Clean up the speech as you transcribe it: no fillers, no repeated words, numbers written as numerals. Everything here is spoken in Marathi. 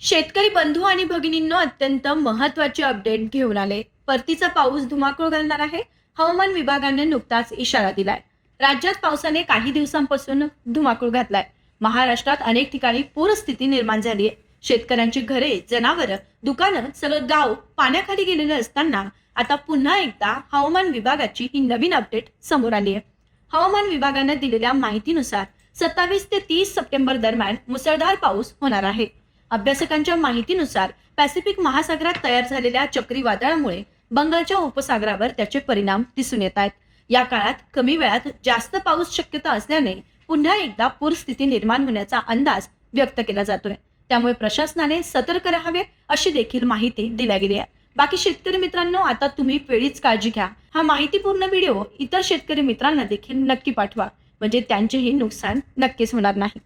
शेतकरी बंधू आणि भगिनींनो अत्यंत महत्त्वाचे अपडेट घेऊन आले. परतीचा पाऊस धुमाकूळ घालणार आहे. हवामान विभागाने नुकताच इशारा दिलाय. राज्यात पावसाने काही दिवसांपासून धुमाकूळ घातलाय. महाराष्ट्रात अनेक ठिकाणी पूरस्थिती निर्माण झाली आहे. शेतकऱ्यांची घरे, जनावरं, दुकानं, सगळं गाव पाण्याखाली गेलेलं असताना आता पुन्हा एकदा हवामान विभागाची ही नवीन अपडेट समोर आली आहे. हवामान विभागाने दिलेल्या माहितीनुसार 27 ते 30 सप्टेंबर दरम्यान मुसळधार पाऊस होणार आहे. अभ्यासकांच्या माहितीनुसार पॅसिफिक महासागरात तयार झालेल्या चक्रीवादळामुळे बंगालच्या उपसागरावर त्याचे परिणाम दिसून येत आहेत. या काळात कमी वेळात जास्त पाऊस शक्यता असल्याने पुन्हा एकदा पूरस्थिती निर्माण होण्याचा अंदाज व्यक्त केला जातोय. त्यामुळे प्रशासनाने सतर्क राहावे अशी देखील माहिती दिली गेली आहे. बाकी शेतकरी मित्रांनो, आता तुम्ही वेळीच काळजी घ्या. हा माहितीपूर्ण व्हिडिओ इतर शेतकरी मित्रांना देखील नक्की पाठवा, म्हणजे त्यांचेही नुकसान नक्कीच होणार नाही.